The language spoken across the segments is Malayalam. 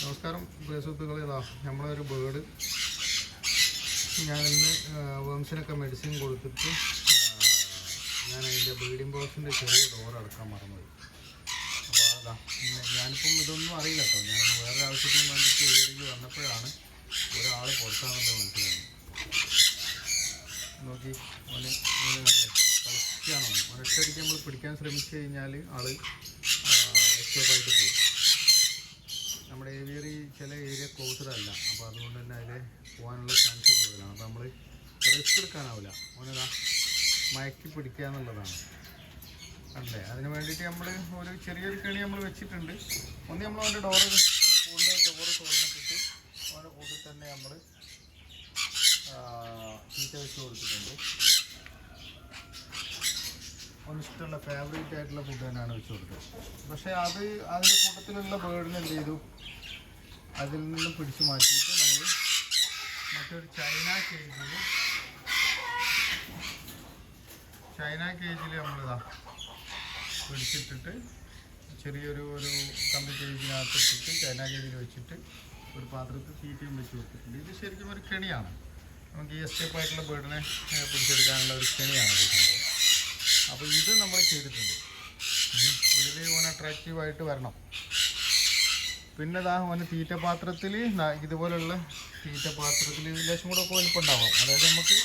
നമസ്കാരം പ്രിയ സുഹൃത്തുക്കളെ. നമ്മളൊരു ബേർഡ് ഞാനിന്ന് വേംസിനൊക്കെ മെഡിസിൻ കൊടുത്തിട്ട് ഞാൻ അതിൻ്റെ ബ്രീഡിംഗ് ബോക്സിൻ്റെ ചെറിയ ഡോർ അടക്കാൻ മറന്നുപോയി. അപ്പോൾ ഞാനിപ്പം ഇതൊന്നും അറിയില്ല കേട്ടോ. ഞാൻ വേറെ ആവശ്യത്തിന് വേണ്ടിയിട്ട് ഏരിയയിൽ വന്നപ്പോഴാണ് ഒരാൾ പുറത്താണെന്ന് മനസ്സിലായത്. നോക്കി ഓന് കളിക്കുകയാണോ? ഒരൊറ്റയടിക്ക് നമ്മൾ പിടിക്കാൻ ശ്രമിച്ചു കഴിഞ്ഞാൽ ആൾ എസ്കേപ്പായിട്ട് പോകും. നമ്മുടെ ഏവിയറി ചില ഏരിയ ക്ലോസ്ഡ് അല്ല, അപ്പോൾ അതുകൊണ്ട് തന്നെ അതിൽ പോകാനുള്ള ചാൻസ് കൂടുതലാണ്. അപ്പോൾ നമ്മൾ റിസ്ക് എടുക്കാനാവില്ല. ഓനതാ മയക്കി പിടിക്കുക എന്നുള്ളതാണ് അല്ലേ. അതിന് വേണ്ടിയിട്ട് നമ്മൾ ഒരു ചെറിയൊരു കെണി നമ്മൾ വെച്ചിട്ടുണ്ട്. ഒന്ന് നമ്മൾ അവൻ്റെ കൂടിൻ്റെ ഡോറ് തുറന്നിട്ടിട്ട് അവൻ്റെ കൂട്ടിൽ തന്നെ നമ്മൾ തീറ്റ വെച്ച് കൊടുത്തിട്ടുണ്ട്. അവനിഷ്ടമുള്ള ഫേവറേറ്റ് ആയിട്ടുള്ള ഫുഡ് തന്നെയാണ് വെച്ച് കൊടുത്തത്. പക്ഷേ അതിൻ്റെ കൂട്ടത്തിലുള്ള ബേർഡിന് എന്ത് ചെയ്തു, അതിൽ നിന്നും പിടിച്ചു മാറ്റിയിട്ട് നമ്മൾ മറ്റൊരു ചൈന കേജിൽ നമ്മളിതാ പിടിച്ചിട്ടിട്ട് ചെറിയൊരു കമ്പി കേജിനകത്തിട്ടിട്ട് ചൈന കേജിൽ വെച്ചിട്ട് ഒരു പാത്രത്തിൽ തീറ്റയും വെച്ച് കൊടുത്തിട്ടുണ്ട്. ഇത് ശരിക്കും ഒരു കെണിയാണ്. നമുക്ക് ഈ എസ്കേപ്പ് ആയിട്ടുള്ള ബേർഡിനെ പിടിച്ചെടുക്കാനുള്ള ഒരു കെണിയാണ് ഇത് സംഭവം. അപ്പോൾ ഇത് നമ്മൾ ചെയ്തിട്ടുണ്ട്. ഇതിൽ ഓൻ അട്രാക്റ്റീവായിട്ട് വരണം. പിന്നെ ഓന് തീറ്റപാത്രത്തിൽ ഇതുപോലുള്ള തീറ്റപാത്രത്തിൽ ലേശം കൂടെ ഒക്കെ വലിപ്പമുണ്ടാവാം. അതായത് നമുക്ക്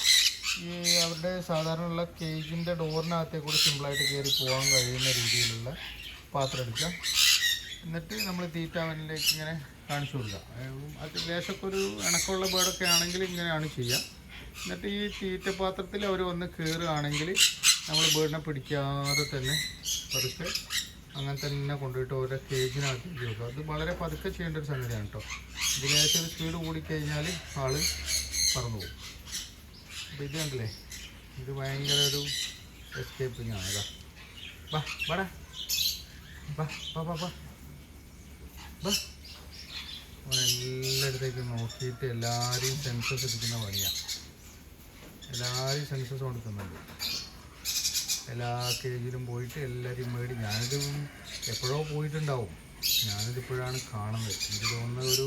ഈ അവരുടെ സാധാരണയുള്ള കേജിൻ്റെ ഡോറിനകത്തേക്ക് കൂടി സിമ്പിളായിട്ട് കയറി പോകാൻ കഴിയുന്ന രീതിയിലുള്ള പാത്രം എടുക്കുക. എന്നിട്ട് നമ്മൾ തീറ്റ അവനിലേക്ക് ഇങ്ങനെ കാണിച്ചു കൊടുക്കുക. അത് ലേശമൊക്കെ ഒരു ഇണക്കമുള്ള ബേർഡൊക്കെ ആണെങ്കിൽ ഇങ്ങനെയാണ് ചെയ്യുക. എന്നിട്ട് ഈ തീറ്റപാത്രത്തിൽ അവർ വന്ന് കയറുകയാണെങ്കിൽ നമ്മൾ ബേർഡിനെ പിടിക്കാതെ തന്നെ പതുക്കെ അങ്ങനെ തന്നെ കൊണ്ടുപോയിട്ട് ഓരോ കേജിനകത്ത് വെക്കുക. അത് വളരെ പതുക്കെ ചെയ്യേണ്ട ഒരു സംഗതിയാണ് കേട്ടോ. ഇതിലേശം ഒരു സ്പീഡ് കൂടിക്കഴിഞ്ഞാൽ ആൾ പറന്നു പോകും. അപ്പോൾ ഇത് കണ്ടില്ലേ, ഇത് ഭയങ്കര ഒരു എസ്കേപ്പിംഗ് ആണ്. ഇതാ ബാ ബാടാ ബാ ബാ ബാ ബാ ബാ. അവനെല്ലായിടത്തേക്കും നോക്കിയിട്ട് എല്ലാവരെയും സെൻസസ് എടുക്കുന്ന പണിയാണ്. എല്ലാവരെയും സെൻസസ് കൊടുക്കുന്നുണ്ട്. എല്ലാ കേജിലും പോയിട്ട് എല്ലാവരെയും മേടി. ഞാനിത് എപ്പോഴോ പോയിട്ടുണ്ടാവും. ഞാനിതിപ്പോഴാണ് കാണുന്നത്. എനിക്ക് തോന്നുന്നത് ഒരു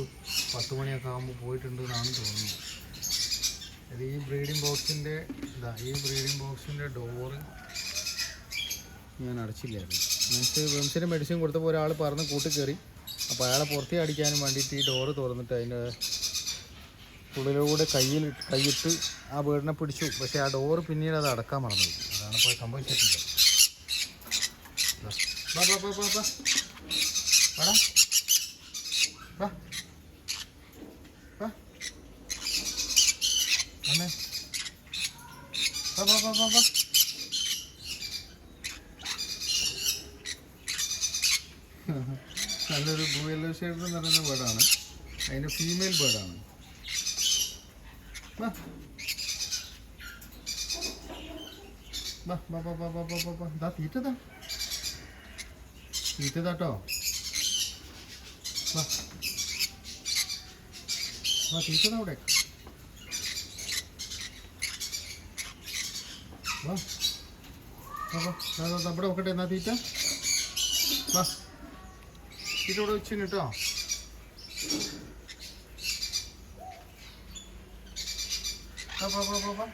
10 മണിയൊക്കെ ആകുമ്പോൾ പോയിട്ടുണ്ട് എന്നാണ് തോന്നുന്നത്. അത് ഈ ബ്രീഡിംഗ് ബോക്സിൻ്റെ ഡോറ് ഞാൻ അടച്ചില്ലായിരുന്നു. വെംസിന് മെഡിസിൻ കൊടുത്തപ്പോൾ ഒരാൾ പറഞ്ഞ് കൂട്ടി കയറി. അപ്പോൾ അയാളെ പുറത്തേ അടിക്കാനും വേണ്ടിയിട്ട് ഈ ഡോറ് തുറന്നിട്ട് അതിൻ്റെ ഉള്ളിലൂടെ കൈയിട്ട് ആ ബേർഡിനെ പിടിച്ചു. പക്ഷേ ആ ഡോറ് പിന്നീട് അത് അടക്കാൻ മറന്നു. അതാണ് ഇപ്പോൾ സംഭവിച്ചിട്ടുണ്ട്. ബാ ബാ ബാ ബാ ബാ ബാടാ ബാ ബാ അമ്മേ ബാ ബാ ബാ ബാ ബാ. നല്ലൊരു ബ്ലൂ യെല്ലോ ഷെയ്ഡ് എന്ന് പറയുന്ന ബേർഡാണ്. അതിൻ്റെ ഫീമെയിൽ ബേർഡാണ്. ബാ ബാ ബാ ബാ ബാ ബാ ബാ ബാ. ഇതാ തീറ്റതാട്ടോ. ബാ ബാ തീറ്റതാ അവിടെ. ബാ ബാ ബാ ഇവിടെ വെക്കട്ടെ. എന്നാ തീറ്റ ബാ തീറ്റ ഇവിടെ വെച്ചു കേട്ടോ. ബാ ബാ ബാ ബാ.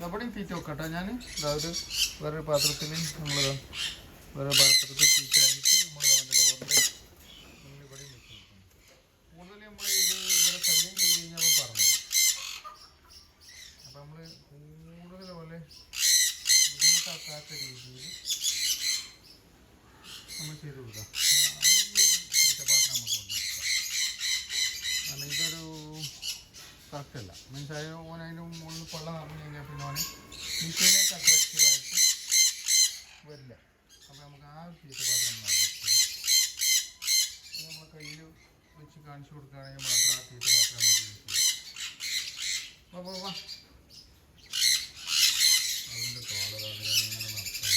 അവിടെയും തീറ്റ വെക്കട്ടെ. ഞാൻ അതായത് വേറൊരു പാത്രത്തിൽ തീറ്റ ആയിട്ട് നമ്മൾ അവൻ്റെ ഡോറിൻ്റെ മുന്നിൽ ഇവിടെയും വെച്ച് കൊടുക്കണം. കൂടുതൽ നമ്മൾ ഇവരെ ശല്യം ചെയ്ത് കഴിഞ്ഞാൽ അവൻ പറഞ്ഞു. അപ്പം നമ്മൾ കൂടുതൽ പോലെ ബുദ്ധിമുട്ടാക്കാത്ത രീതിയിൽ നമ്മൾ ചെയ്ത് കൊടുക്കാം. തീറ്റപാത്രം നമുക്ക് കൊണ്ടുവെക്കാം. കാരണം ഇതൊരു കറക്റ്റല്ല. മീൻസ് അതിൻ്റെ മുകളിൽ കൊള്ള നിറഞ്ഞു കഴിഞ്ഞാൽ പിന്നെ അവന് തീറ്റയിലേക്ക് അട്രാക്റ്റീവായിട്ട് വരില്ല. അപ്പോൾ നമുക്ക് ആ ഒരു തീറ്റപാത്രം നമ്മൾ അത് നമ്മൾ കയ്യിൽ വെച്ച് കാണിച്ചു കൊടുക്കുകയാണെങ്കിൽ മാത്രം ആ തീറ്റപാത്രം നമുക്ക് യൂസ് ചെയ്യാം. വാ വാ വാ. അതിൻ്റെ തോളറിങ്ങനെ നടക്കണം.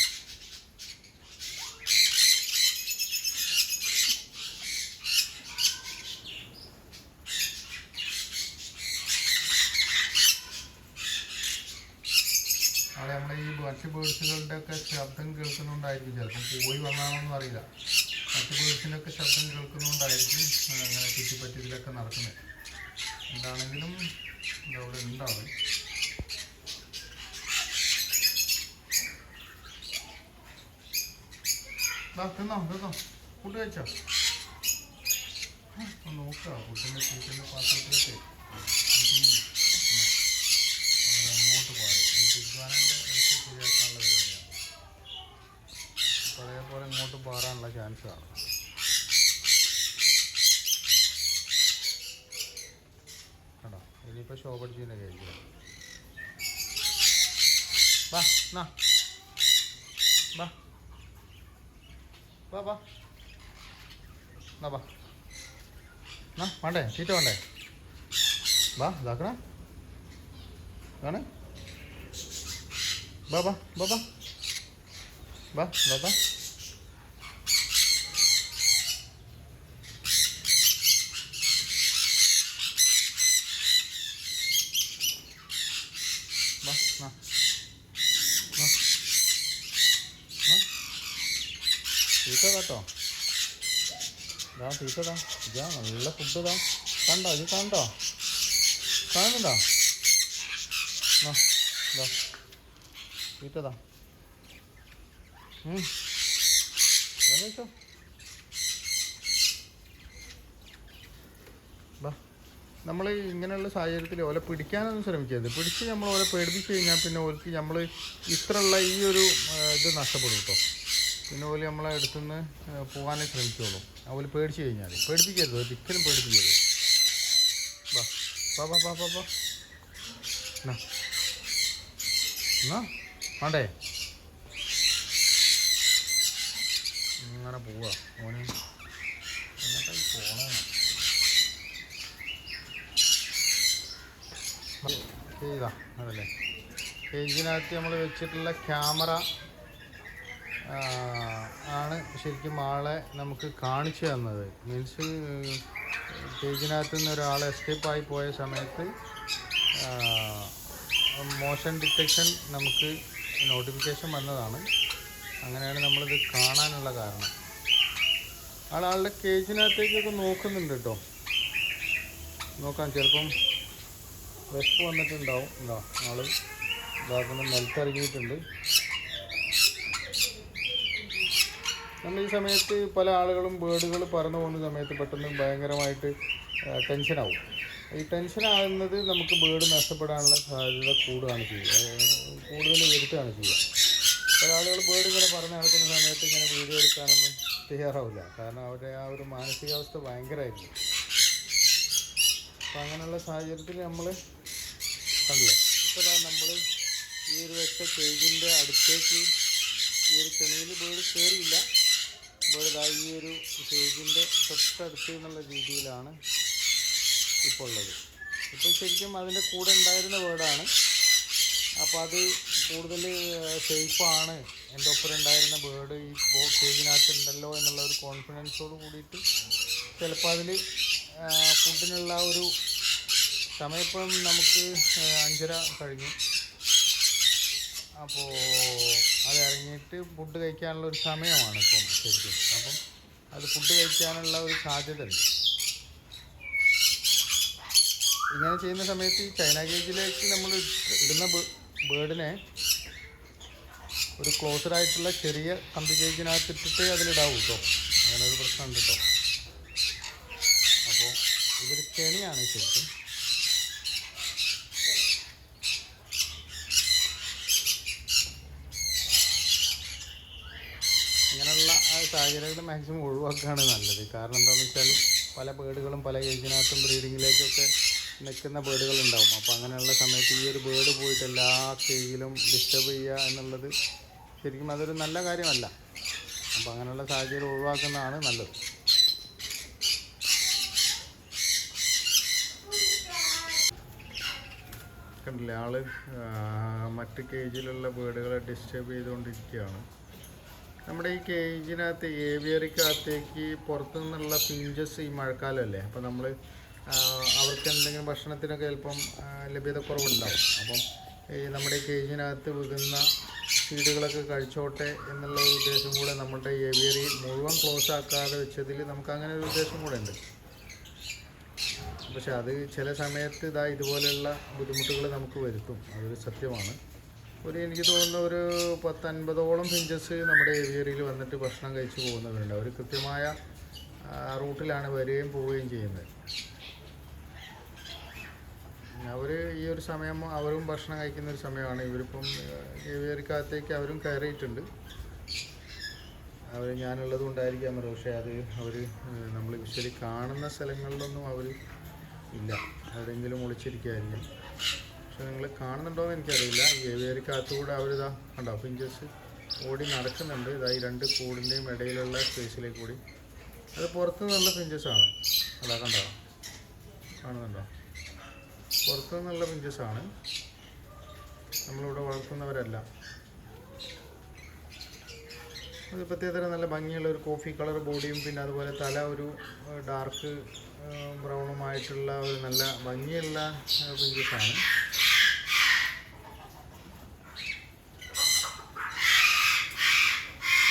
അവിടെ നമ്മുടെ ഈ മറ്റ് ബേർഡ്സുകളുടെ ഒക്കെ ശബ്ദം കേൾക്കുന്നുണ്ടായിരിക്കും. ചിലപ്പോൾ പോയി വന്നാണെന്നും അറിയില്ല. മറ്റു ബേഡ്സിൻ്റെയൊക്കെ ശബ്ദം കേൾക്കുന്നതുകൊണ്ടായിരിക്കും അങ്ങനെ ചുറ്റിപ്പറ്റി ഇതിലൊക്കെ നടക്കുന്നത്. എന്താണെങ്കിലും ഇതവിടെ ഉണ്ടാവും. തിന്നോ ഫുഡ് കഴിച്ചോ? നോക്കുക ഫുഡിൻ്റെ ഫുഡിൻ്റെ പാത്രത്തിലൊക്കെ അങ്ങോട്ട് പാടും. ഈ പിഗ്വാനൻ്റെ അടുത്ത് ശരിയാക്കാനുള്ള പരിപാടിയാണ്. അപ്പോൾ അതേപോലെ ഇങ്ങോട്ട് പാറാനുള്ള ചാൻസ് ആണ്. കേട്ടോ ഇനിയിപ്പോൾ ഷോപ്പടിച്ചിൻ്റെ കഴിക്കുക. വാ എന്നാ വാ വാ വാ എന്നാ വാ എന്നാ വേണ്ടേ തീറ്റ വേണ്ടേ? വാ ഇതാക്കണേ ആണ് വാ വാ വാ വാ വാ വാ വാ തീറ്റ കേട്ടോ. ഇതാ തീറ്റതാ ഇതാ നല്ല ഫുഡ് ഇതാ കണ്ടോ ഇത് കണ്ടോ കാണുന്നുണ്ടോ? ഇതാ തീറ്റതാ കഴിച്ചോ. ബാ നമ്മൾ ഇങ്ങനെയുള്ള സാഹചര്യത്തിൽ ഓലെ പിടിക്കാനൊന്നും ശ്രമിക്കരുത്. പിടിച്ച് നമ്മൾ ഓലെ പേടിപ്പിച്ച് കഴിഞ്ഞാൽ പിന്നെ ഓർക്ക് നമ്മൾ ഇത്രയുള്ള ഈ ഒരു ഇത് നഷ്ടപ്പെടും കേട്ടോ. പിന്നെ ഓല് നമ്മളെ അടുത്തുനിന്ന് പോകാനേ ശ്രമിച്ചോളും. ഓല് പേടിച്ച് കഴിഞ്ഞാൽ പേടിപ്പിക്കരുത്, ഒരിക്കലും പേടിപ്പിക്കരുത്. വാ വാ വാ വാ വാ വാ എന്നാ വേണ്ടേ അങ്ങനെ പോവാ ഓന് എന്നിട്ടായി പോണേ. ചെയ്താ അതല്ലേ കേജിനകത്ത് നമ്മൾ വെച്ചിട്ടുള്ള ക്യാമറ ആണ് ശരിക്കും ആളെ നമുക്ക് കാണിച്ചു തന്നത്. മീൻസ് കേജിനകത്ത് നിന്ന് ഒരാൾ എസ്കേപ്പായി പോയ സമയത്ത് മോഷൻ ഡിറ്റക്ഷൻ നമുക്ക് നോട്ടിഫിക്കേഷൻ വന്നതാണ്. അങ്ങനെയാണ് നമ്മളിത് കാണാനുള്ള കാരണം. ആളുടെ കേജിനകത്തേക്കൊക്കെ നോക്കുന്നുണ്ട് കേട്ടോ. നോക്കാം ചിലപ്പം വിശപ്പ് വന്നിട്ടുണ്ടാവും. എന്താ ആൾ ഇതാക്കുന്ന നിലത്തിറങ്ങിയിട്ടുണ്ട്. നമ്മൾ ഈ സമയത്ത് പല ആളുകളും ബേഡുകൾ പറന്നു പോകുന്ന സമയത്ത് പെട്ടെന്ന് ഭയങ്കരമായിട്ട് ടെൻഷനാവും. ഈ ടെൻഷനാകുന്നത് നമുക്ക് ബേഡ് നഷ്ടപ്പെടാനുള്ള സാധ്യത കൂടുകയാണ് ചെയ്യുക, കൂടുതൽ വരുത്തുകയാണ് ചെയ്യുക. പല ആളുകൾ ബേഡ് ഇങ്ങനെ പറന്ന് നടക്കുന്ന സമയത്ത് ഇങ്ങനെ വീഡിയോ എടുക്കാനൊന്നും തയ്യാറാവില്ല. കാരണം അവരുടെ ആ ഒരു മാനസികാവസ്ഥ ഭയങ്കരമായിരിക്കും. അപ്പം അങ്ങനെയുള്ള സാഹചര്യത്തിൽ നമ്മൾ കണ്ടില്ലേ ഇപ്പോൾ നമ്മൾ ഈ ഒരു വെച്ച കേജിൻ്റെ അടുത്തേക്ക് ഈ ഒരു കെണിയിൽ ബേഡ് കയറിയില്ല. ബേഡ് ഈ ഒരു കേജിൻ്റെ തൊട്ടടുത്ത് എന്നുള്ള രീതിയിലാണ് ഇപ്പോൾ ഉള്ളത്. ഇപ്പോൾ ശരിക്കും അതിൻ്റെ കൂടെ ഉണ്ടായിരുന്ന ബേഡാണ്. അപ്പോൾ അത് കൂടുതൽ സേഫാണ്. എൻ്റെ ഒപ്പം ഉണ്ടായിരുന്ന ബേഡ് ഈ കേജിനകത്ത് ഉണ്ടല്ലോ എന്നുള്ള ഒരു കോൺഫിഡൻസോട് കൂടിയിട്ട് ചിലപ്പോൾ അതിൽ ഫുഡിനുള്ള ഒരു സമയം ഇപ്പം നമുക്ക് 5:30 കഴിഞ്ഞു. അപ്പോൾ അത് ഇറങ്ങിയിട്ട് ഫുഡ് കഴിക്കാനുള്ള ഒരു സമയമാണ് ഇപ്പം ശരിക്കും. അപ്പം അത് ഫുഡ് കഴിക്കാനുള്ള ഒരു സാധ്യത ഉണ്ട്. ഇങ്ങനെ ചെയ്യുന്ന സമയത്ത് ഈ ചൈന കേജിലേക്ക് നമ്മൾ ഇടുന്ന ബേഡിനെ ഒരു ക്ലോസറായിട്ടുള്ള ചെറിയ കമ്പി കേജിനകത്ത് ഇട്ടിട്ട് അതിലിടാവൂ കേട്ടോ. അങ്ങനെ ഒരു പ്രശ്നമുണ്ട് കേട്ടോ. അപ്പോൾ ഇതൊരു കെണിയാണ് ശരിക്കും. ഇങ്ങനെയുള്ള സാഹചര്യങ്ങൾ മാക്സിമം ഒഴിവാക്കുകയാണ് നല്ലത്. കാരണം എന്താണെന്ന് വെച്ചാൽ പല ബേഡുകളും പല ഏജിനകത്തും ബ്രീഡിങ്ങിലേക്കൊക്കെ നിൽക്കുന്ന ബേഡുകളുണ്ടാവും. അപ്പോൾ അങ്ങനെയുള്ള സമയത്ത് ഈ ഒരു ബേഡ് പോയിട്ട് എല്ലാ കേജിലും ഡിസ്റ്റർബ് ചെയ്യുക എന്നുള്ളത് ശരിക്കും അതൊരു നല്ല കാര്യമല്ല. അപ്പോൾ അങ്ങനെയുള്ള സാഹചര്യം ഒഴിവാക്കുന്നതാണ് നല്ലത്. കണ്ടില്ലേ ആള് മറ്റ് കേജിലുള്ള ബേഡുകളെ ഡിസ്റ്റർബ് ചെയ്തുകൊണ്ടിരിക്കുകയാണ്. നമ്മുടെ ഈ കേജിനകത്ത് ഏവിയറിക്കകത്തേക്ക് പുറത്തു നിന്നുള്ള പിഞ്ചസ് ഈ മഴക്കാലമല്ലേ, അപ്പോൾ നമ്മൾ അവർക്ക് എന്തെങ്കിലും ഭക്ഷണത്തിനൊക്കെ ചിലപ്പം ലഭ്യത കുറവുണ്ടാവും. അപ്പം ഈ നമ്മുടെ ഈ കേജിനകത്ത് വിടുന്ന സീഡുകളൊക്കെ കഴിച്ചോട്ടെ എന്നുള്ള ഒരു ഉദ്ദേശം കൂടെ നമ്മുടെ ഏവിയറി മുഴുവൻ ക്ലോസ് ആക്കാതെ വെച്ചതിൽ നമുക്ക് അങ്ങനെ ഒരു ഉദ്ദേശം കൂടെ ഉണ്ട്. പക്ഷെ അത് ചില സമയത്ത് ഇതുപോലെയുള്ള ബുദ്ധിമുട്ടുകൾ നമുക്ക് വരുത്തും, അതൊരു സത്യമാണ്. എനിക്ക് തോന്നുന്ന ഒരു 10-50ഓളം ഫിഞ്ചസ് നമ്മുടെ ഏവിയറിയിൽ വന്നിട്ട് ഭക്ഷണം കഴിച്ച് പോകുന്നവരുണ്ട്. അവർ കൃത്യമായ റൂട്ടിലാണ് വരികയും പോവുകയും ചെയ്യുന്നത്. അവർ ഈ ഒരു സമയം അവരും ഭക്ഷണം കഴിക്കുന്ന ഒരു സമയമാണ്. ഇവരിപ്പം ഏവിയറിക്കകത്തേക്ക് അവരും കയറിയിട്ടുണ്ട്. ഞാനുള്ളത് കൊണ്ടായിരിക്കാം, പക്ഷേ അത് അവർ നമ്മൾ വിഷ്വലി കാണുന്ന സ്ഥലങ്ങളിലൊന്നും അവർ ഇല്ല, എവിടെയെങ്കിലും ഒളിച്ചിരിക്കുകയായിരിക്കും. പക്ഷെ നിങ്ങൾ കാണുന്നുണ്ടോയെന്ന് എനിക്കറിയില്ല. ഈ ഏവിയറിക്കകത്തുകൂടെ അവരിതാ കണ്ടോ ഫിഞ്ചസ് ഓടി നടക്കുന്നുണ്ട്. ഈ 2 കൂടിൻ്റെയും ഇടയിലുള്ള സ്പേസിലേക്ക് കൂടി. അത് പുറത്തു നിന്നുള്ള ഫിഞ്ചസാണ്. കണ്ടോ, കാണുന്നുണ്ടോ? പുറത്തു നിന്നുള്ള ഫിഞ്ചസാണ്, നമ്മളിവിടെ വളർത്തുന്നവരല്ല. അത് പ്രത്യേകതരം നല്ല ഭംഗിയുള്ള ഒരു കോഫി കളർ ബോഡിയും പിന്നെ അതുപോലെ തല ഒരു ഡാർക്ക് ബ്രൗണുമായിട്ടുള്ള ഒരു നല്ല ഭംഗിയുള്ള ഫിഞ്ചസാണ്.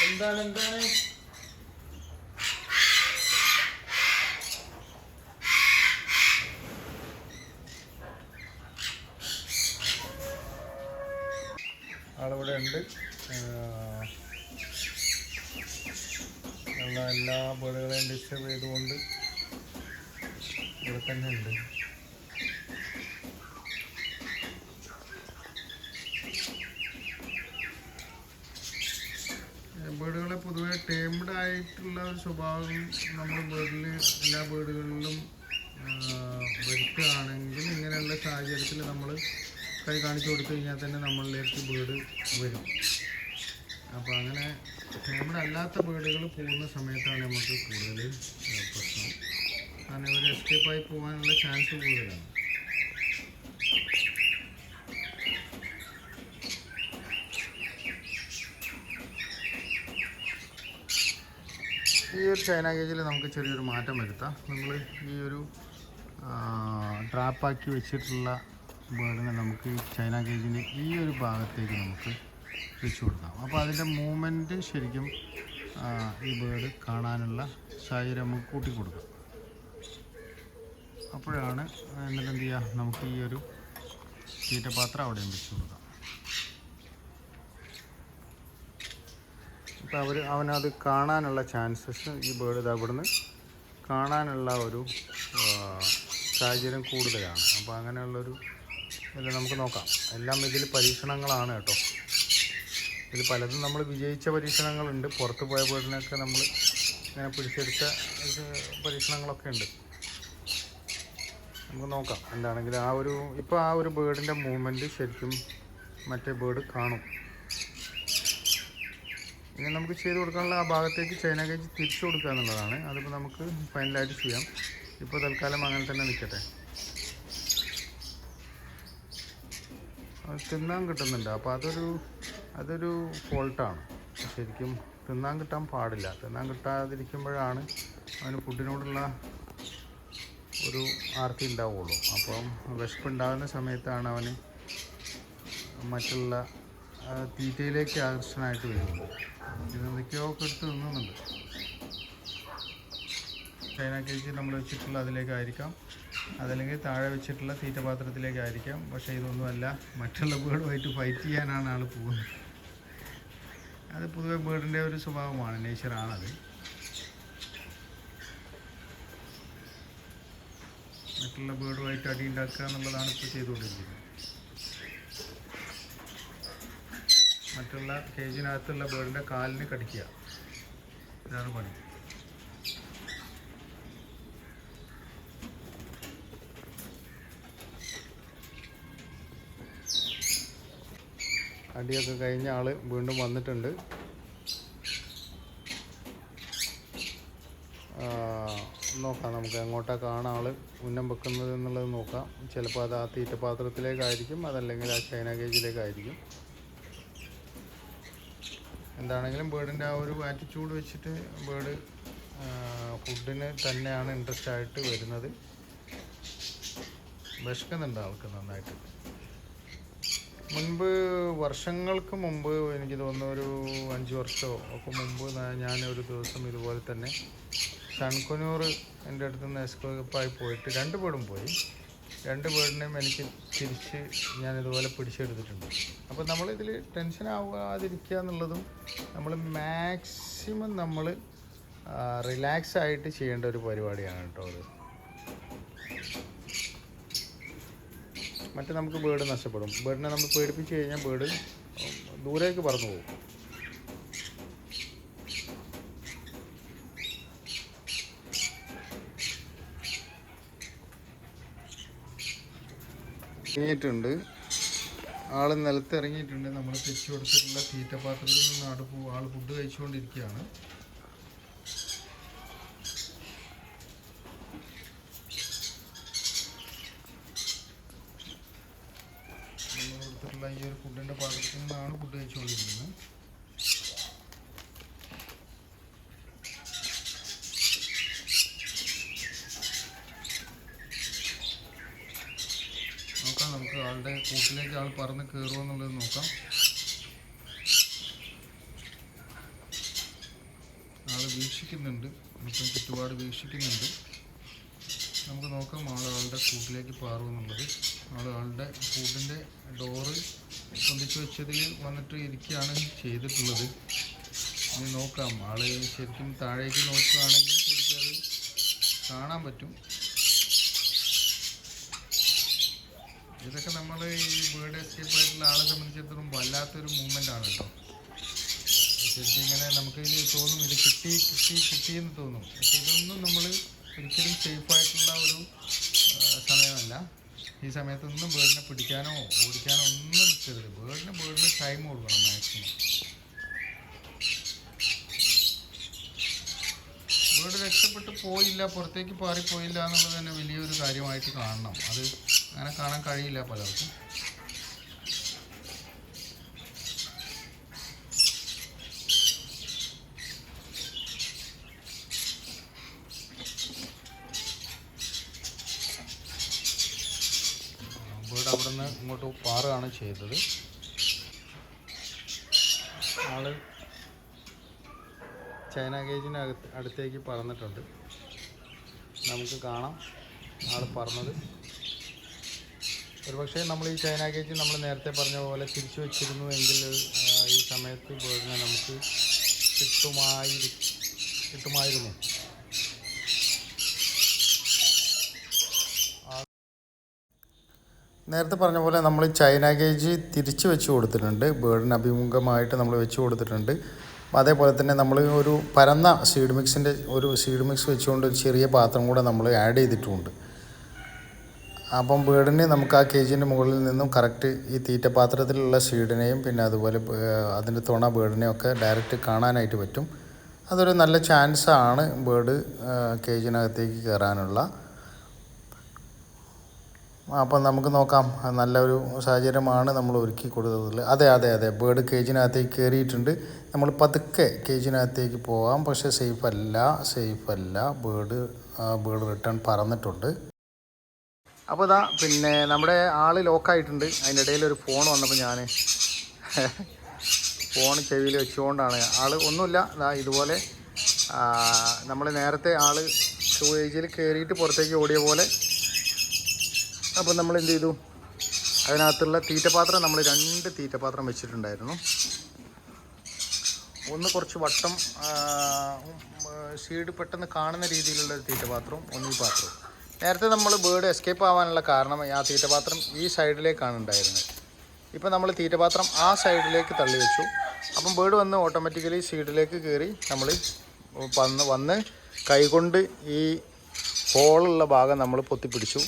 എന്താണ് ആളിവിടെ ഉണ്ട്. എല്ലാ ബേഡുകളെയും ഡിസ്റ്റർബ് ചെയ്തുകൊണ്ട് ഇവിടെ തന്നെ ഉണ്ട്. ബേഡുകളെ പൊതുവെ ടേംഡ് ആയിട്ടുള്ള ഒരു സ്വഭാവം നമ്മൾ എല്ലാ ബേഡുകളിലും വരുത്തുകയാണെങ്കിൽ ഇങ്ങനെയുള്ള സാഹചര്യത്തിൽ നമ്മൾ കൈ കാണിച്ചു കൊടുത്തു കഴിഞ്ഞാൽ തന്നെ നമ്മളിലേക്ക് ബേഡ് വരും. അപ്പോൾ അങ്ങനെ ടേംഡ് അല്ലാത്ത ബേഡുകൾ പോകുന്ന സമയത്താണ് നമുക്ക് കൂടുതൽ പ്രശ്നം. കാരണം ഇവർ എസ്കേപ്പായി പോകാനുള്ള ചാൻസ് കൂടുതലാണ്. ഈ ഒരു ചൈന കേജിൽ നമുക്ക് ചെറിയൊരു മാറ്റം വരുത്താം. നമ്മൾ ഈ ഒരു ട്രാപ്പാക്കി വെച്ചിട്ടുള്ള ബേഡിനെ നമുക്ക് ചൈന കേജിൻ്റെ ഈ ഒരു ഭാഗത്തേക്ക് നമുക്ക് വെച്ച് കൊടുക്കാം. അപ്പോൾ അതിൻ്റെ മൂവ്മെൻറ്റ് ശരിക്കും ഈ ബേഡ് കാണാനുള്ള സാഹചര്യം നമുക്ക് കൂട്ടി കൊടുക്കാം. അപ്പോഴാണ് എന്നിട്ട് എന്ത് ചെയ്യുക, നമുക്ക് ഈ ഒരു തീറ്റപാത്രം അവിടെയും വെച്ച് കൊടുക്കാം. അപ്പോൾ അവനത് കാണാനുള്ള ചാൻസസ് ഈ ബേഡ് ഇവിടുന്ന് കാണാനുള്ള ഒരു സാഹചര്യം കൂടുതലാണ്. അപ്പോൾ അങ്ങനെയുള്ളൊരു ഇത് നമുക്ക് നോക്കാം. എല്ലാം ഇതിൽ പരീക്ഷണങ്ങളാണ് കേട്ടോ. ഇതിൽ പലതും നമ്മൾ വിജയിച്ച പരീക്ഷണങ്ങളുണ്ട്. പുറത്ത് പോയ ബേഡിനൊക്കെ നമ്മൾ ഇങ്ങനെ പിടിച്ചെടുത്ത പരീക്ഷണങ്ങളൊക്കെ ഉണ്ട്. നമുക്ക് നോക്കാം. എന്താണെങ്കിലും ഇപ്പോൾ ആ ഒരു ബേഡിൻ്റെ മൂവ്മെൻറ്റ് ശരിക്കും മറ്റേ ബേഡ് കാണും. ഇനി നമുക്ക് ചെയ്ത് കൊടുക്കാനുള്ള ആ ഭാഗത്തേക്ക് ചൈന കേജ് തിരിച്ചു കൊടുക്കുക എന്നുള്ളതാണ്. അതിപ്പോൾ നമുക്ക് ഫൈനലായിട്ട് ചെയ്യാം. ഇപ്പോൾ തൽക്കാലം അങ്ങനെ തന്നെ നിൽക്കട്ടെ. തിന്നാൻ കിട്ടുന്നുണ്ട്. അപ്പോൾ അതൊരു ഫോൾട്ടാണ്. ശരിക്കും തിന്നാൻ കിട്ടാൻ പാടില്ല. തിന്നാൻ കിട്ടാതിരിക്കുമ്പോഴാണ് അവന് ഫുഡിനോടുള്ള ഒരു ആർത്തി ഉണ്ടാവുള്ളൂ. അപ്പം വിശപ്പുണ്ടാകുന്ന സമയത്താണ് അവന് മറ്റുള്ള തീറ്റയിലേക്ക് ആകർഷണമായിട്ട് വരുന്നത്. ഇതൊക്കെയോ എടുത്ത് തിന്നുന്നുണ്ട്. ചൈന കേജ് നമ്മൾ വെച്ചിട്ടുള്ള അതിലേക്കായിരിക്കാം, അതല്ലെങ്കിൽ താഴെ വെച്ചിട്ടുള്ള തീറ്റപാത്രത്തിലേക്കായിരിക്കാം. പക്ഷേ ഇതൊന്നുമല്ല, മറ്റുള്ള ബേഡുമായിട്ട് ഫൈറ്റ് ചെയ്യാനാണ് ആൾ പോകുന്നത്. അത് പൊതുവെ ബേഡിൻ്റെ ഒരു സ്വഭാവമാണ്, നേച്ചറാണത്. മറ്റുള്ള ബേഡുമായിട്ട് അടി ഉണ്ടാക്കുക എന്നുള്ളതാണ് ഇപ്പോൾ ചെയ്തുകൊണ്ടിരിക്കുന്നത്. മറ്റുള്ള കേജിനകത്തുള്ള ബേഡിൻ്റെ കാലിന് കടിക്കുക, ഇതാണ് പണി. അടിയൊക്കെ കഴിഞ്ഞ ആൾ വീണ്ടും വന്നിട്ടുണ്ട്. നോക്കാം, നമുക്ക് എങ്ങോട്ടാണ് കാണാൻ ആൾ ഉന്നം വെക്കുന്നത് എന്നുള്ളത് നോക്കാം. ചിലപ്പോൾ അത് ആ തീറ്റപാത്രത്തിലേക്കായിരിക്കും, അതല്ലെങ്കിൽ ആ ചൈന കേജിലേക്കായിരിക്കും. എന്താണെങ്കിലും ബേഡിൻ്റെ ആ ഒരു ആറ്റിറ്റ്യൂഡ് വെച്ചിട്ട് ബേഡ് ഫുഡിന് തന്നെയാണ് ഇൻട്രസ്റ്റ് ആയിട്ട് വരുന്നത്. വിശക്കുന്നുണ്ട് ആൾക്ക് നന്നായിട്ട്. മുൻപ് വർഷങ്ങൾക്ക് മുമ്പ് എനിക്ക് തോന്നുന്നു ഒരു 5 വർഷമോ ഒക്കെ മുമ്പ് ഞാനൊരു ദിവസം ഇതുപോലെ തന്നെ ഷൺകുനൂർ എൻ്റെ അടുത്ത് നിന്ന് എസ്കേപ്പായി പോയിട്ട് 2 ബേർഡും പോയി. 2 ബേർഡിനെയും എനിക്ക് തിരിച്ച് ഞാനിതുപോലെ പിടിച്ചെടുത്തിട്ടുണ്ട്. അപ്പോൾ നമ്മളിതിൽ ടെൻഷൻ ആവാതിരിക്കുക എന്നുള്ളതും നമ്മൾ മാക്സിമം നമ്മൾ റിലാക്സ് ആയിട്ട് ചെയ്യേണ്ട ഒരു പരിപാടിയാണ് കേട്ടോ അത്. മറ്റേ നമുക്ക് ബേർഡ് നഷ്ടപ്പെടും. ബേർഡിനെ നമ്മൾ പേടിപ്പിച്ച് കഴിഞ്ഞാൽ ബേർഡ് ദൂരേക്ക് പറന്നു പോകും. ഇറങ്ങിയിട്ടുണ്ട്, ആൾ നിലത്ത് ഇറങ്ങിയിട്ടുണ്ട്. നമ്മൾ തെച്ചു കൊടുത്തിട്ടുള്ള തീറ്റ പാത്രത്തിൽ നിന്ന് ആൾ ഫുഡ് കഴിച്ചുകൊണ്ടിരിക്കുകയാണ്. ഈ ഒരു ഫുഡിൻ്റെ പാത്രത്തിൽ നിന്നാണ് ഫുഡ് കഴിച്ചുകൊണ്ടിരിക്കുന്നത്. നോക്കാം, നമുക്ക് ആളുടെ കൂട്ടിലേക്ക് ആൾ പറന്ന് കയറുമോ എന്നുള്ളത് നോക്കാം. ആൾ വീക്ഷിക്കുന്നുണ്ട്, നമുക്ക് ചുറ്റുപാട് വീക്ഷിക്കുന്നുണ്ട്. നമുക്ക് നോക്കാം ആളുടെ കൂട്ടിലേക്ക് പാറുമെന്നുള്ളത്. ആളുടെ കൂട്ടിൻ്റെ ഡോറ് പൊന്തിച്ച് വെച്ചതിൽ വന്നിട്ട് ഇരിക്കുകയാണ് ചെയ്തിട്ടുള്ളത്. ഇനി നോക്കാം, ആൾ ശരിക്കും താഴേക്ക് നോക്കുകയാണെങ്കിൽ ശരിക്കും അത് കാണാൻ പറ്റും. ഇതൊക്കെ നമ്മൾ ഈ ബേർഡ് എസ്കേപ്പ് ആയിട്ടുള്ള ആളെ സംബന്ധിച്ചിടത്തോളം വല്ലാത്തൊരു മൂവ്മെൻ്റ് ആണ് കേട്ടോ. ശരിക്കും ഇങ്ങനെ നമുക്ക് തോന്നും ഇത് കിട്ടിയെന്ന് തോന്നും. പക്ഷെ ഇതൊന്നും നമ്മൾ ഒരിക്കലും സേഫായിട്ടുള്ള ഒരു സമയമല്ല. ഈ സമയത്തൊന്നും ബേർഡിനെ പിടിക്കാനോ ഓടിക്കാനോ ഒന്നും നിൽക്കരുത്. ബേർഡിന് ടൈം കൊടുക്കണം മാക്സിമം. ബേർഡ് രക്ഷപ്പെട്ട് പോയില്ല, പുറത്തേക്ക് പാറിപ്പോയില്ല എന്നുള്ളത് തന്നെ വലിയൊരു കാര്യമായിട്ട് കാണണം. അത് അങ്ങനെ കാണാൻ കഴിയില്ല പലർക്കും. ബേർഡ് അവിടെ നിന്ന് ഇങ്ങോട്ട് പാറുകയാണ് ചെയ്തത്. ആള് ചൈന കേജിന് അടുത്തേക്ക് പറന്നിട്ടുണ്ട്. നമുക്ക് കാണാം ആൾ പറന്നത്. ഒരുപക്ഷെ നമ്മൾ ഈ ചൈന കേജ് നമ്മൾ നേരത്തെ പറഞ്ഞ പോലെ തിരിച്ചു വെച്ചിരുന്നു എങ്കിൽ ഈ സമയത്ത് ബേർഡിനെ നമുക്ക് കിട്ടുമായിരുന്നു. നേരത്തെ പറഞ്ഞ പോലെ നമ്മൾ ചൈന കേജ് തിരിച്ച് വെച്ച് കൊടുത്തിട്ടുണ്ട്. ബേർഡിന് അഭിമുഖമായിട്ട് നമ്മൾ വെച്ച് കൊടുത്തിട്ടുണ്ട്. അതേപോലെ തന്നെ നമ്മൾ ഒരു പരന്ന സീഡ് മിക്സ് വെച്ചുകൊണ്ട് ഒരു ചെറിയ പാത്രം കൂടെ നമ്മൾ ആഡ് ചെയ്തിട്ടുമുണ്ട്. അപ്പം ബേർഡിന് നമുക്ക് ആ കേജിൻ്റെ മുകളിൽ നിന്നും കറക്റ്റ് ഈ തീറ്റപാത്രത്തിലുള്ള സീഡിനെയും പിന്നെ അതുപോലെ അതിൻ്റെ തുണ ബേർഡിനെയും ഒക്കെ ഡയറക്റ്റ് കാണാനായിട്ട് പറ്റും. അതൊരു നല്ല ചാൻസാണ് ബേർഡ് കേജിനകത്തേക്ക് കയറാനുള്ള. അപ്പം നമുക്ക് നോക്കാം, നല്ലൊരു സാഹചര്യമാണ് നമ്മൾ ഒരുക്കി കൊടുത്തതിൽ. അതെ ബേർഡ് കേജിനകത്തേക്ക് കയറിയിട്ടുണ്ട്. നമ്മൾ പതുക്കെ കേജിനകത്തേക്ക് പോകാം, പക്ഷേ സേഫല്ല. Bird return പറന്നിട്ടുണ്ട്. അപ്പോൾ ഇതാ പിന്നെ നമ്മുടെ ആൾ ലോക്കായിട്ടുണ്ട്. അതിൻ്റെ ഇടയിൽ ഒരു ഫോൺ വന്നപ്പോൾ ഞാൻ ഫോൺ ചെവിയിൽ വെച്ചുകൊണ്ടാണ്. ആൾ ഒന്നുമില്ല, ഇതാ ഇതുപോലെ നമ്മൾ നേരത്തെ ആൾ കേജിൽ കയറിയിട്ട് പുറത്തേക്ക് ഓടിയ പോലെ. അപ്പോൾ നമ്മൾ എന്ത് ചെയ്തു, അതിനകത്തുള്ള തീറ്റപാത്രം നമ്മൾ 2 തീറ്റപാത്രം വെച്ചിട്ടുണ്ടായിരുന്നു. ഒന്ന് കുറച്ച് വട്ടം സീഡ് പെട്ടെന്ന് കാണുന്ന രീതിയിലുള്ള തീറ്റപാത്രവും ഒന്ന് ഈ പാത്രവും. നേരത്തെ നമ്മൾ ബേർഡ് എസ്കേപ്പ് ആവാനുള്ള കാരണം ആ തീറ്റപാത്രം ഈ സൈഡിലേക്കാണ് ഉണ്ടായിരുന്നത്. ഇപ്പോൾ നമ്മൾ തീറ്റപാത്രം ആ സൈഡിലേക്ക് തള്ളി വെച്ചു. അപ്പം ബേർഡ് വന്ന് ഓട്ടോമാറ്റിക്കലി സീഡിലേക്ക് കയറി നമ്മൾ വന്ന് കൈകൊണ്ട് ഈ ഹോളുള്ള ഭാഗം നമ്മൾ പൊത്തിപ്പിടിച്ചു.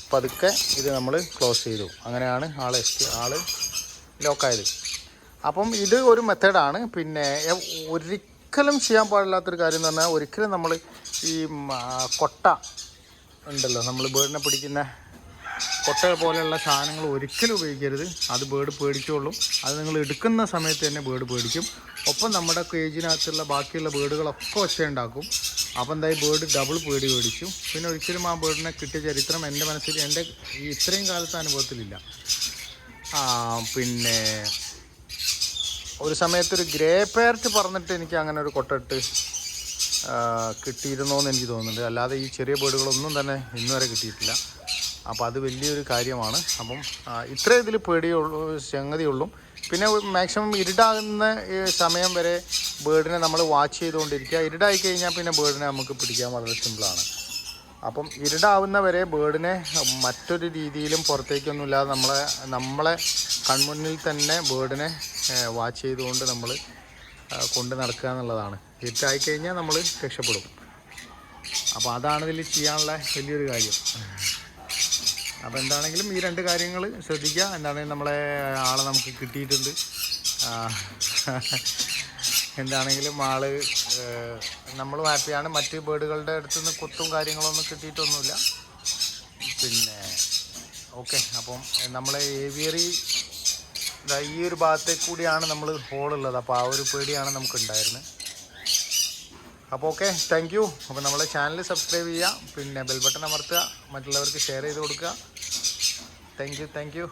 പതുക്കെ ഇത് നമ്മൾ ക്ലോസ് ചെയ്തു. അങ്ങനെയാണ് ആൾ ലോക്കായത്. അപ്പം ഇത് ഒരു മെത്തേഡാണ്. പിന്നെ ഒരിക്കലും ചെയ്യാൻ പാടില്ലാത്തൊരു കാര്യം എന്ന് പറഞ്ഞാൽ, ഒരിക്കലും നമ്മൾ ഈ കൊട്ട ഉണ്ടല്ലോ, നമ്മൾ ബേർഡിനെ പിടിക്കുന്ന കൊട്ട പോലെയുള്ള സാധനങ്ങൾ ഒരിക്കലും ഉപയോഗിക്കരുത്. അത് ബേർഡ് പേടിച്ചോളും. അത് നിങ്ങൾ എടുക്കുന്ന സമയത്ത് തന്നെ ബേർഡ് പേടിക്കും. ഒപ്പം നമ്മുടെ കേജിനകത്തുള്ള ബാക്കിയുള്ള ബേർഡുകളൊക്കെ ഒച്ചയുണ്ടാക്കും. അപ്പം എന്തായി ബേർഡ് ഡബിൾ പേടിച്ചു. പിന്നെ ഒരിക്കലും ആ ബേർഡിനെ കിട്ടിയ ചരിത്രം എൻ്റെ മനസ്സിൽ ഇത്രയും കാലത്തെ അനുഭവത്തിലില്ല. പിന്നെ ഒരു സമയത്തൊരു ഗ്രേ പാരറ്റ് പറഞ്ഞിട്ട് എനിക്ക് അങ്ങനെ ഒരു കൊട്ടിട്ട് കിട്ടിയിരുന്നോ എന്ന് എനിക്ക് തോന്നുന്നുണ്ട്. അല്ലാതെ ഈ ചെറിയ ബേഡുകളൊന്നും തന്നെ ഇന്നുവരെ കിട്ടിയിട്ടില്ല. അപ്പോൾ അത് വലിയൊരു കാര്യമാണ്. അപ്പം ഇത്രേ ഇതിൽ പേടിയുള്ളൂ, സംഗതിയുള്ളൂ. പിന്നെ മാക്സിമം ഇരുടാകുന്ന സമയം വരെ ബേഡിനെ നമ്മൾ വാച്ച് ചെയ്തുകൊണ്ടിരിക്കുക. ഇരുടായി കഴിഞ്ഞാൽ പിന്നെ ബേഡിനെ നമുക്ക് പിടിക്കാൻ വളരെ സിമ്പിളാണ്. അപ്പം ഇരുടാവുന്ന വരെ ബേഡിനെ മറ്റൊരു രീതിയിലും പുറത്തേക്കൊന്നുമില്ലാതെ നമ്മളെ കൺമുന്നിൽ തന്നെ ബേഡിനെ വാച്ച് ചെയ്തുകൊണ്ട് നമ്മൾ കൊണ്ട് നടക്കുക എന്നുള്ളതാണ്. ഇരുട്ടായി കഴിഞ്ഞാൽ നമ്മൾ രക്ഷപ്പെടും. അപ്പോൾ അതാണ് ഇതിൽ ചെയ്യാനുള്ള വലിയൊരു കാര്യം. അപ്പോൾ എന്താണെങ്കിലും ഈ 2 കാര്യങ്ങൾ ശ്രദ്ധിക്കുക. എന്താണെങ്കിലും നമ്മളെ ആളെ നമുക്ക് കിട്ടിയിട്ടുണ്ട്. എന്താണെങ്കിലും നമ്മളും ഹാപ്പിയാണ്. മറ്റ് ബേഡുകളുടെ അടുത്ത് നിന്ന് കുത്തും കാര്യങ്ങളൊന്നും കിട്ടിയിട്ടൊന്നുമില്ല. പിന്നെ ഓക്കെ. അപ്പം നമ്മളെ ഏവിയറി ഈ ഒരു ഭാഗത്തേക്ക് കൂടിയാണ് നമ്മൾ ഹോളുള്ളത്. അപ്പോൾ ആ ഒരു പേടിയാണ് നമുക്കുണ്ടായിരുന്നത്. അപ്പോൾ ഓക്കെ, താങ്ക് യു. അപ്പോൾ നമ്മളെ ചാനൽ സബ്സ്ക്രൈബ് ചെയ്യുക, പിന്നെ ബെൽ ബട്ടൺ അമർത്തുക, മറ്റുള്ളവർക്ക് ഷെയർ ചെയ്ത് കൊടുക്കുക. Thank you.